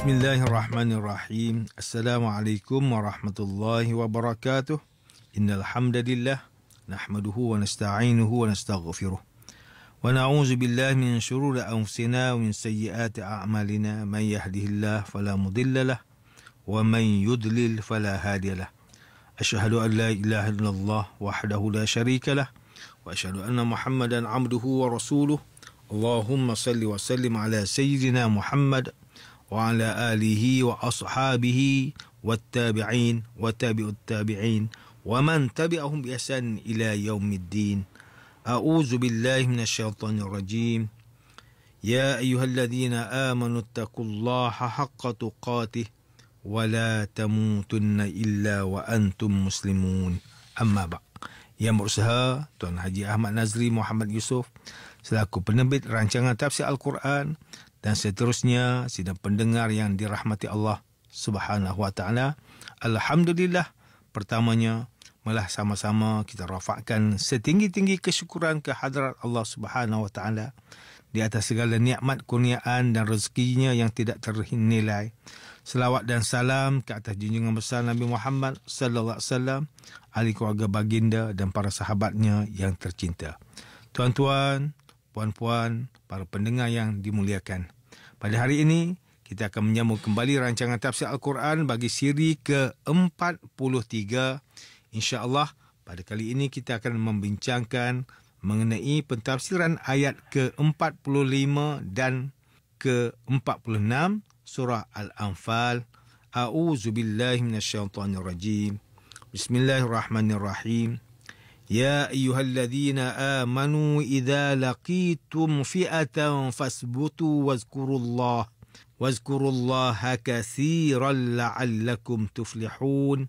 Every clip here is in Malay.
Bismillahirrahmanirrahim. Assalamualaikum warahmatullahi wabarakatuh. Innal hamdalillah nahmaduhu wa nasta'inuhu wa nastaghfiruh. Wa na'udzu billahi min shururi anfusina wa min sayyiati a'malina. Man yahdihillahu fala mudilla lahu wa man yudlil fala hadiya lahu. Asyhadu an la ilaha illallah wahdahu la syarika lahu wa asyhadu anna Muhammadan 'abduhu wa rasuluh. Allahumma salli wa sallim ala sayyidina Muhammad wa ala alihi wa ashabihi wattabi'in wa tabi'ut tabi'in wa man tabi'ahum bi ihsan ila yaumiddin. A'udzu billahi minasyaitonir rajim. Ya ayyuhalladzina amanu taqullaha haqqa tuqatih wa la tamutunna illa wa antum muslimun. Amma ba'. Yang berusaha Tuan Haji Ahmad Nazri Muhammad Yusof selaku penerbit rancangan tafsir Al-Quran dan seterusnya sidang pendengar yang dirahmati Allah Subhanahu wa taala. Alhamdulillah, pertamanya malah sama-sama kita rafakkan setinggi-tinggi kesyukuran ke hadrat Allah Subhanahu wa taala di atas segala nikmat, kurniaan dan rezekinya yang tidak ternilai. Selawat dan salam ke atas junjungan besar Nabi Muhammad sallallahu alaihi wasallam, ahli keluarga baginda dan para sahabatnya yang tercinta. Tuan-tuan, puan-puan, para pendengar yang dimuliakan. Pada hari ini, kita akan menyambung kembali rancangan tafsir Al-Quran bagi siri ke-43. InsyaAllah, pada kali ini kita akan membincangkan mengenai pentafsiran ayat ke-45 dan ke-46 surah Al-Anfal. A'udzubillahi minasyaitonirrajim. Bismillahirrahmanirrahim. Ya ayyuhalladzina amanu idza laqitum fi'atan fasbutu wazkurullaha katsiran la'allakum tuflihun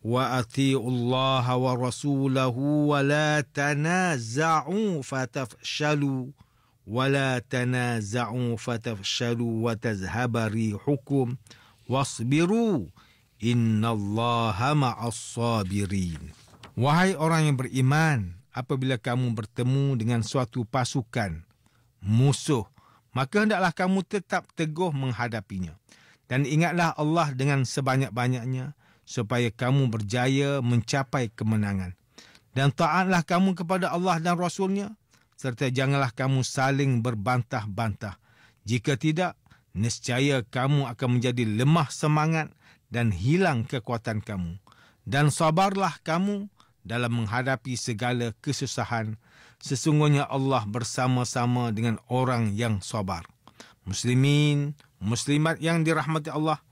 wa atiiullaha wa rasulahu wa la tanaza'u fatafshalu wa tazhaba rihukum wasbiru innallaha ma'as sabirin. Wahai orang yang beriman, apabila kamu bertemu dengan suatu pasukan musuh, maka hendaklah kamu tetap teguh menghadapinya. Dan ingatlah Allah dengan sebanyak-banyaknya, supaya kamu berjaya mencapai kemenangan. Dan taatlah kamu kepada Allah dan Rasulnya, serta janganlah kamu saling berbantah-bantah. Jika tidak, nescaya kamu akan menjadi lemah semangat dan hilang kekuatan kamu. Dan sabarlah kamu dalam menghadapi segala kesusahan. Sesungguhnya Allah bersama-sama dengan orang yang sabar. Muslimin, muslimat yang dirahmati Allah,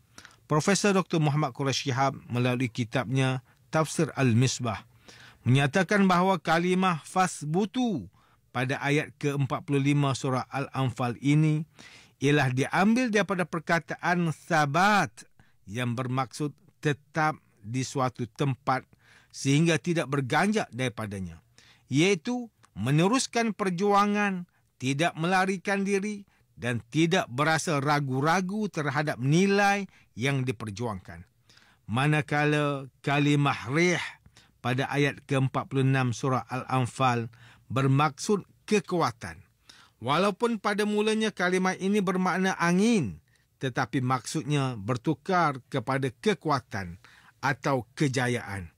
Profesor Dr. Muhammad Quraish Shihab melalui kitabnya Tafsir Al-Misbah menyatakan bahawa kalimah fasbutu pada ayat ke-45 surah Al-Anfal ini ialah diambil daripada perkataan sabat yang bermaksud tetap di suatu tempat sehingga tidak berganjak daripadanya, iaitu meneruskan perjuangan, tidak melarikan diri dan tidak berasa ragu-ragu terhadap nilai yang diperjuangkan. Manakala kalimah rih pada ayat ke-46 surah Al-Anfal bermaksud kekuatan. Walaupun pada mulanya kalimah ini bermakna angin, tetapi maksudnya bertukar kepada kekuatan atau kejayaan.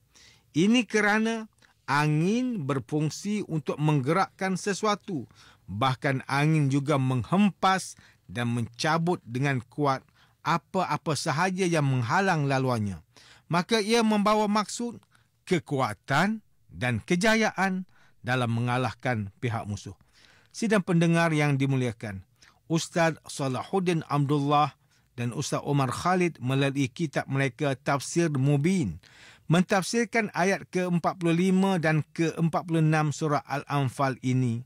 Ini kerana angin berfungsi untuk menggerakkan sesuatu. Bahkan angin juga menghempas dan mencabut dengan kuat apa-apa sahaja yang menghalang laluannya. Maka ia membawa maksud kekuatan dan kejayaan dalam mengalahkan pihak musuh. Sidang pendengar yang dimuliakan, Ustaz Salahuddin Abdullah dan Ustaz Omar Khalid melalui kitab mereka Tafsir Mubin mentafsirkan ayat ke-45 dan ke-46 surah Al-Anfal ini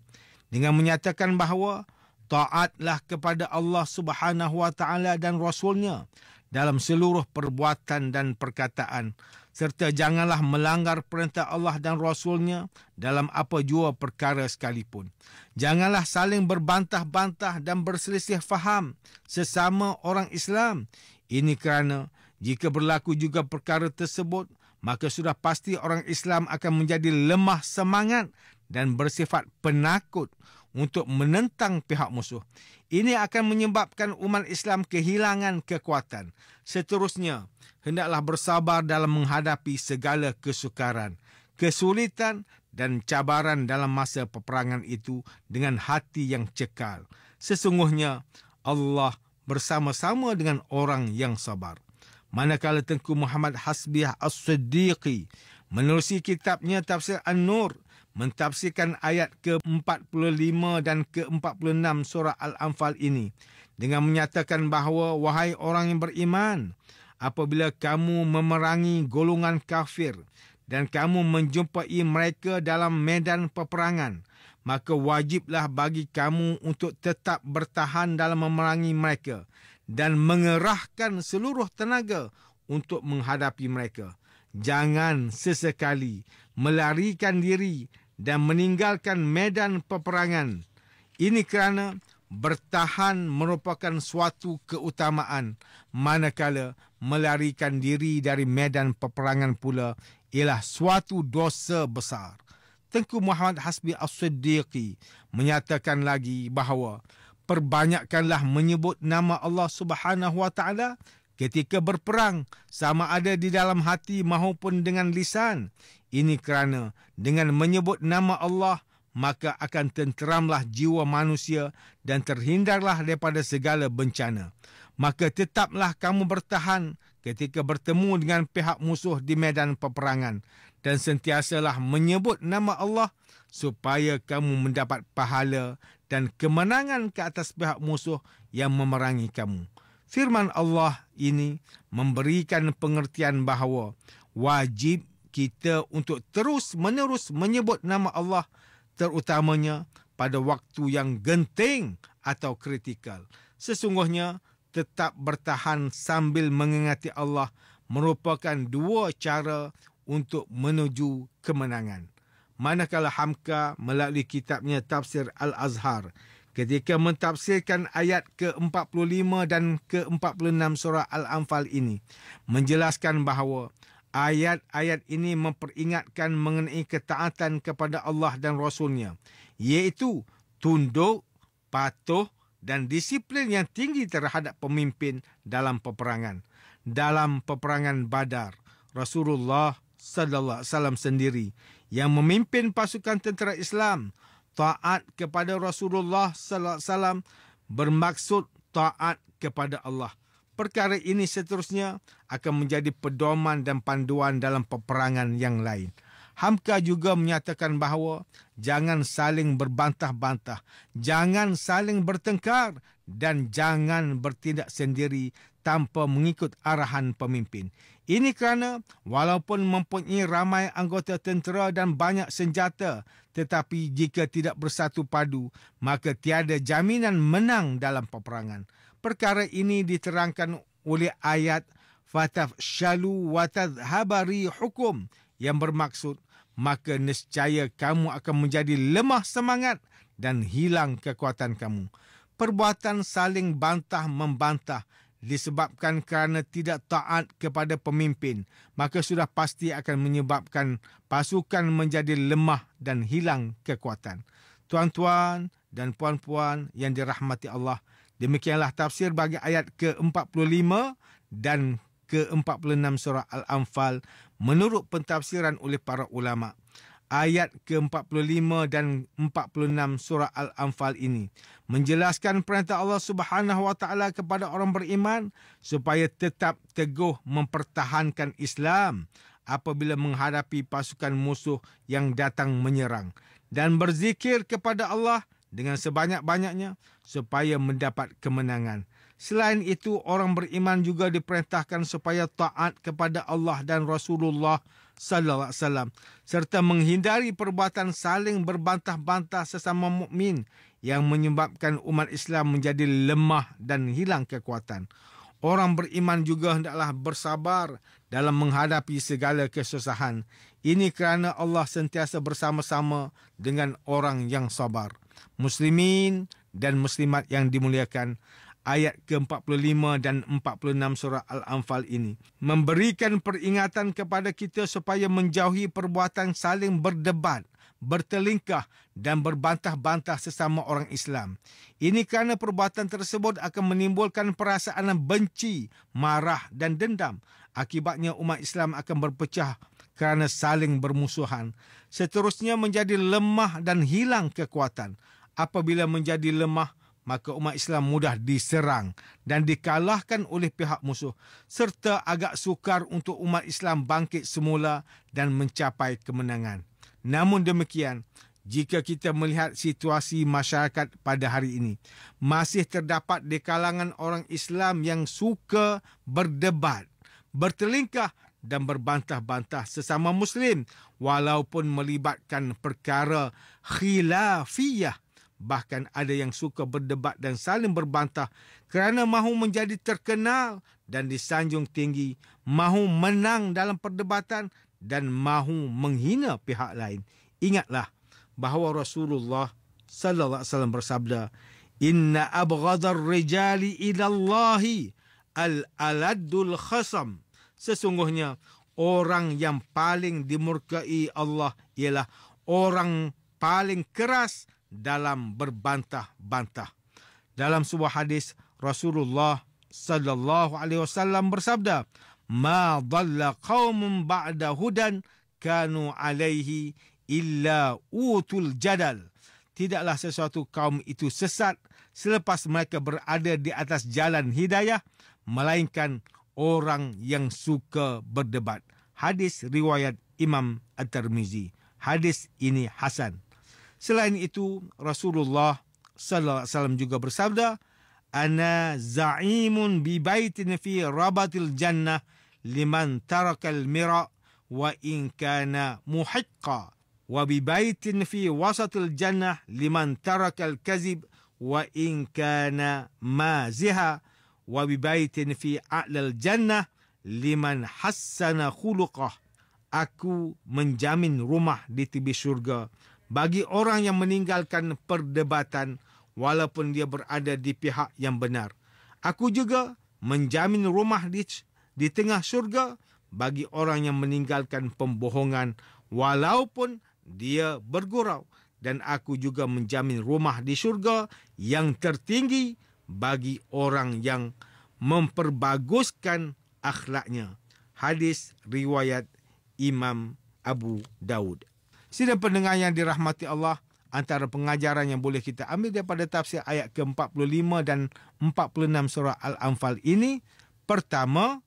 dengan menyatakan bahawa taatlah kepada Allah Subhanahu wa taala dan Rasulnya dalam seluruh perbuatan dan perkataan, serta janganlah melanggar perintah Allah dan Rasulnya dalam apa jua perkara sekalipun. Janganlah saling berbantah-bantah dan berselisih faham sesama orang Islam. Ini kerana jika berlaku juga perkara tersebut, maka sudah pasti orang Islam akan menjadi lemah semangat dan bersifat penakut, untuk menentang pihak musuh. Ini akan menyebabkan umat Islam kehilangan kekuatan. Seterusnya, hendaklah bersabar dalam menghadapi segala kesukaran, kesulitan dan cabaran dalam masa peperangan itu dengan hati yang cekal. Sesungguhnya Allah bersama-sama dengan orang yang sabar. Manakala Tengku Muhammad Hasbiah As-Siddiqi menerusi kitabnya Tafsir An-Nur, mentafsirkan ayat ke-45 dan ke-46 surah Al-Anfal ini dengan menyatakan bahawa, wahai orang yang beriman, apabila kamu memerangi golongan kafir dan kamu menjumpai mereka dalam medan peperangan, maka wajiblah bagi kamu untuk tetap bertahan dalam memerangi mereka dan mengerahkan seluruh tenaga untuk menghadapi mereka. Jangan sesekali melarikan diri dan meninggalkan medan peperangan. Ini kerana bertahan merupakan suatu keutamaan, manakala melarikan diri dari medan peperangan pula ialah suatu dosa besar. Tengku Muhammad Hasbi As-Siddiqi menyatakan lagi bahawa perbanyakkanlah menyebut nama Allah Subhanahu Wa Taala ketika berperang, sama ada di dalam hati maupun dengan lisan. Ini kerana dengan menyebut nama Allah, maka akan tenteramlah jiwa manusia dan terhindarlah daripada segala bencana. Maka tetaplah kamu bertahan ketika bertemu dengan pihak musuh di medan peperangan dan sentiasalah menyebut nama Allah supaya kamu mendapat pahala dan kemenangan ke atas pihak musuh yang memerangi kamu. Firman Allah ini memberikan pengertian bahawa wajib kita untuk terus-menerus menyebut nama Allah, terutamanya pada waktu yang genting atau kritikal. Sesungguhnya, tetap bertahan sambil mengingati Allah merupakan dua cara untuk menuju kemenangan. Manakala Hamka melalui kitabnya Tafsir Al-Azhar, ketika mentafsirkan ayat ke-45 dan ke-46 surah Al-Anfal ini, menjelaskan bahawa ayat-ayat ini memperingatkan mengenai ketaatan kepada Allah dan Rasulnya, iaitu tunduk, patuh dan disiplin yang tinggi terhadap pemimpin dalam peperangan. Dalam peperangan Badar, Rasulullah sallallahu alaihi wasallam sendiri yang memimpin pasukan tentera Islam. Taat kepada Rasulullah sallallahu alaihi wasallam bermaksud taat kepada Allah. Perkara ini seterusnya akan menjadi pedoman dan panduan dalam peperangan yang lain. Hamka juga menyatakan bahawa jangan saling berbantah-bantah, jangan saling bertengkar dan jangan bertindak sendiri tanpa mengikut arahan pemimpin. Ini kerana walaupun mempunyai ramai anggota tentera dan banyak senjata, tetapi jika tidak bersatu padu, maka tiada jaminan menang dalam peperangan. Perkara ini diterangkan oleh ayat fatafshalu wa tadhhaba rihukum yang bermaksud maka nescaya kamu akan menjadi lemah semangat dan hilang kekuatan kamu. Perbuatan saling bantah-membantah disebabkan kerana tidak taat kepada pemimpin, maka sudah pasti akan menyebabkan pasukan menjadi lemah dan hilang kekuatan. Tuan-tuan dan puan-puan yang dirahmati Allah, demikianlah tafsir bagi ayat ke-45 dan ke-46 surah Al-Anfal menurut pentafsiran oleh para ulama. Ayat ke-45 dan 46 surah Al-Anfal ini menjelaskan perintah Allah Subhanahu Wa Taala kepada orang beriman supaya tetap teguh mempertahankan Islam apabila menghadapi pasukan musuh yang datang menyerang dan berzikir kepada Allah dengan sebanyak-banyaknya supaya mendapat kemenangan. Selain itu, orang beriman juga diperintahkan supaya taat kepada Allah dan Rasulullah sallallahu alaihi wasallam serta menghindari perbuatan saling berbantah-bantah sesama mukmin yang menyebabkan umat Islam menjadi lemah dan hilang kekuatan. Orang beriman juga hendaklah bersabar dalam menghadapi segala kesusahan. Ini kerana Allah sentiasa bersama-sama dengan orang yang sabar. Muslimin dan muslimat yang dimuliakan, ayat ke-45 dan 46 surah Al-Anfal ini memberikan peringatan kepada kita supaya menjauhi perbuatan saling berdebat, bertelingkah dan berbantah-bantah sesama orang Islam. Ini kerana perbuatan tersebut akan menimbulkan perasaan benci, marah dan dendam. Akibatnya umat Islam akan berpecah kerana saling bermusuhan. Seterusnya menjadi lemah dan hilang kekuatan. Apabila menjadi lemah, maka umat Islam mudah diserang dan dikalahkan oleh pihak musuh, serta agak sukar untuk umat Islam bangkit semula dan mencapai kemenangan. Namun demikian, jika kita melihat situasi masyarakat pada hari ini, masih terdapat di kalangan orang Islam yang suka berdebat, bertelingkah dan berbantah-bantah sesama Muslim walaupun melibatkan perkara khilafiyah. Bahkan ada yang suka berdebat dan saling berbantah kerana mahu menjadi terkenal dan disanjung tinggi, mahu menang dalam perdebatan dan mahu menghina pihak lain. Ingatlah bahawa Rasulullah sallallahu alaihi wasallam bersabda, "Inna abghadar rijali ila Allahi al-aladul khasam." Sesungguhnya orang yang paling dimurkai Allah ialah orang paling keras dalam berbantah-bantah. Dalam sebuah hadis, Rasulullah sallallahu alaihi wasallam bersabda, "Ma dhalla qaumun ba'da hudan kanu alaihi illa utul jadal." Tidaklah sesuatu kaum itu sesat selepas mereka berada di atas jalan hidayah, melainkan orang yang suka berdebat. Hadis riwayat Imam At-Tirmizi. Hadis ini hasan. Selain itu, Rasulullah sallallahu alaihi wasallam juga bersabda, "Ana za'imun bi baitin fi rabatil jannah liman tarakal mira wa in kana muhiqqa, wa bi baitin fi wasatil jannah liman tarakal kazib wa in kana maziha, wa bi baitin fi a'lal jannah liman hassana khuluqah." Aku menjamin rumah di tepi syurga bagi orang yang meninggalkan perdebatan walaupun dia berada di pihak yang benar. Aku juga menjamin rumah di tengah syurga bagi orang yang meninggalkan pembohongan walaupun dia bergurau. Dan aku juga menjamin rumah di syurga yang tertinggi bagi orang yang memperbaguskan akhlaknya. Hadis riwayat Imam Abu Daud. Sidang pendengar yang dirahmati Allah, antara pengajaran yang boleh kita ambil daripada tafsir ayat ke-45 dan 46 surah Al-Anfal ini, pertama,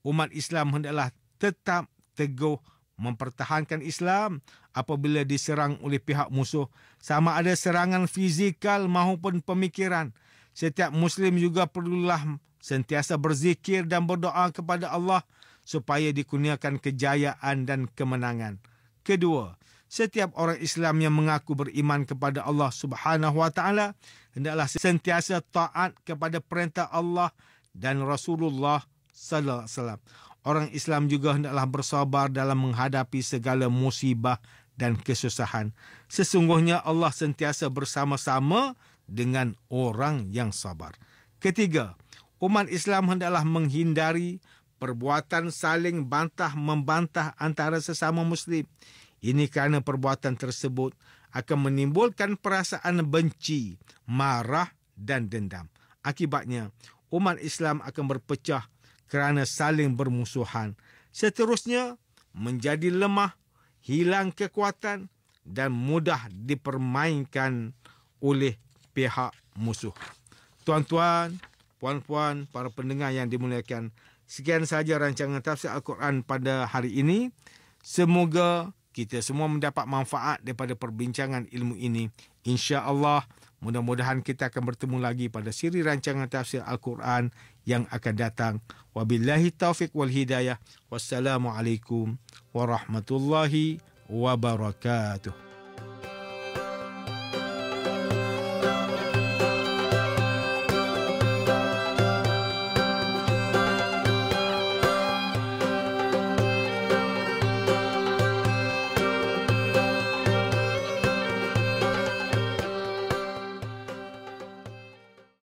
umat Islam hendaklah tetap teguh mempertahankan Islam apabila diserang oleh pihak musuh, sama ada serangan fizikal maupun pemikiran. Setiap Muslim juga perlulah sentiasa berzikir dan berdoa kepada Allah supaya dikurniakan kejayaan dan kemenangan. Kedua, setiap orang Islam yang mengaku beriman kepada Allah Subhanahu wa taala hendaklah sentiasa taat kepada perintah Allah dan Rasulullah sallallahu alaihi wasallam. Orang Islam juga hendaklah bersabar dalam menghadapi segala musibah dan kesusahan. Sesungguhnya Allah sentiasa bersama-sama dengan orang yang sabar. Ketiga, umat Islam hendaklah menghindari perbuatan saling bantah-membantah antara sesama Muslim. Ini kerana perbuatan tersebut akan menimbulkan perasaan benci, marah dan dendam. Akibatnya, umat Islam akan berpecah kerana saling bermusuhan. Seterusnya, menjadi lemah, hilang kekuatan dan mudah dipermainkan oleh pihak musuh. Tuan-tuan, puan-puan, para pendengar yang dimuliakan, sekian sahaja rancangan tafsir Al-Quran pada hari ini. Semoga kita semua mendapat manfaat daripada perbincangan ilmu ini. InsyaAllah, mudah-mudahan kita akan bertemu lagi pada siri rancangan tafsir Al-Quran yang akan datang. Wabillahi taufiq wal hidayah. Wassalamualaikum warahmatullahi wabarakatuh.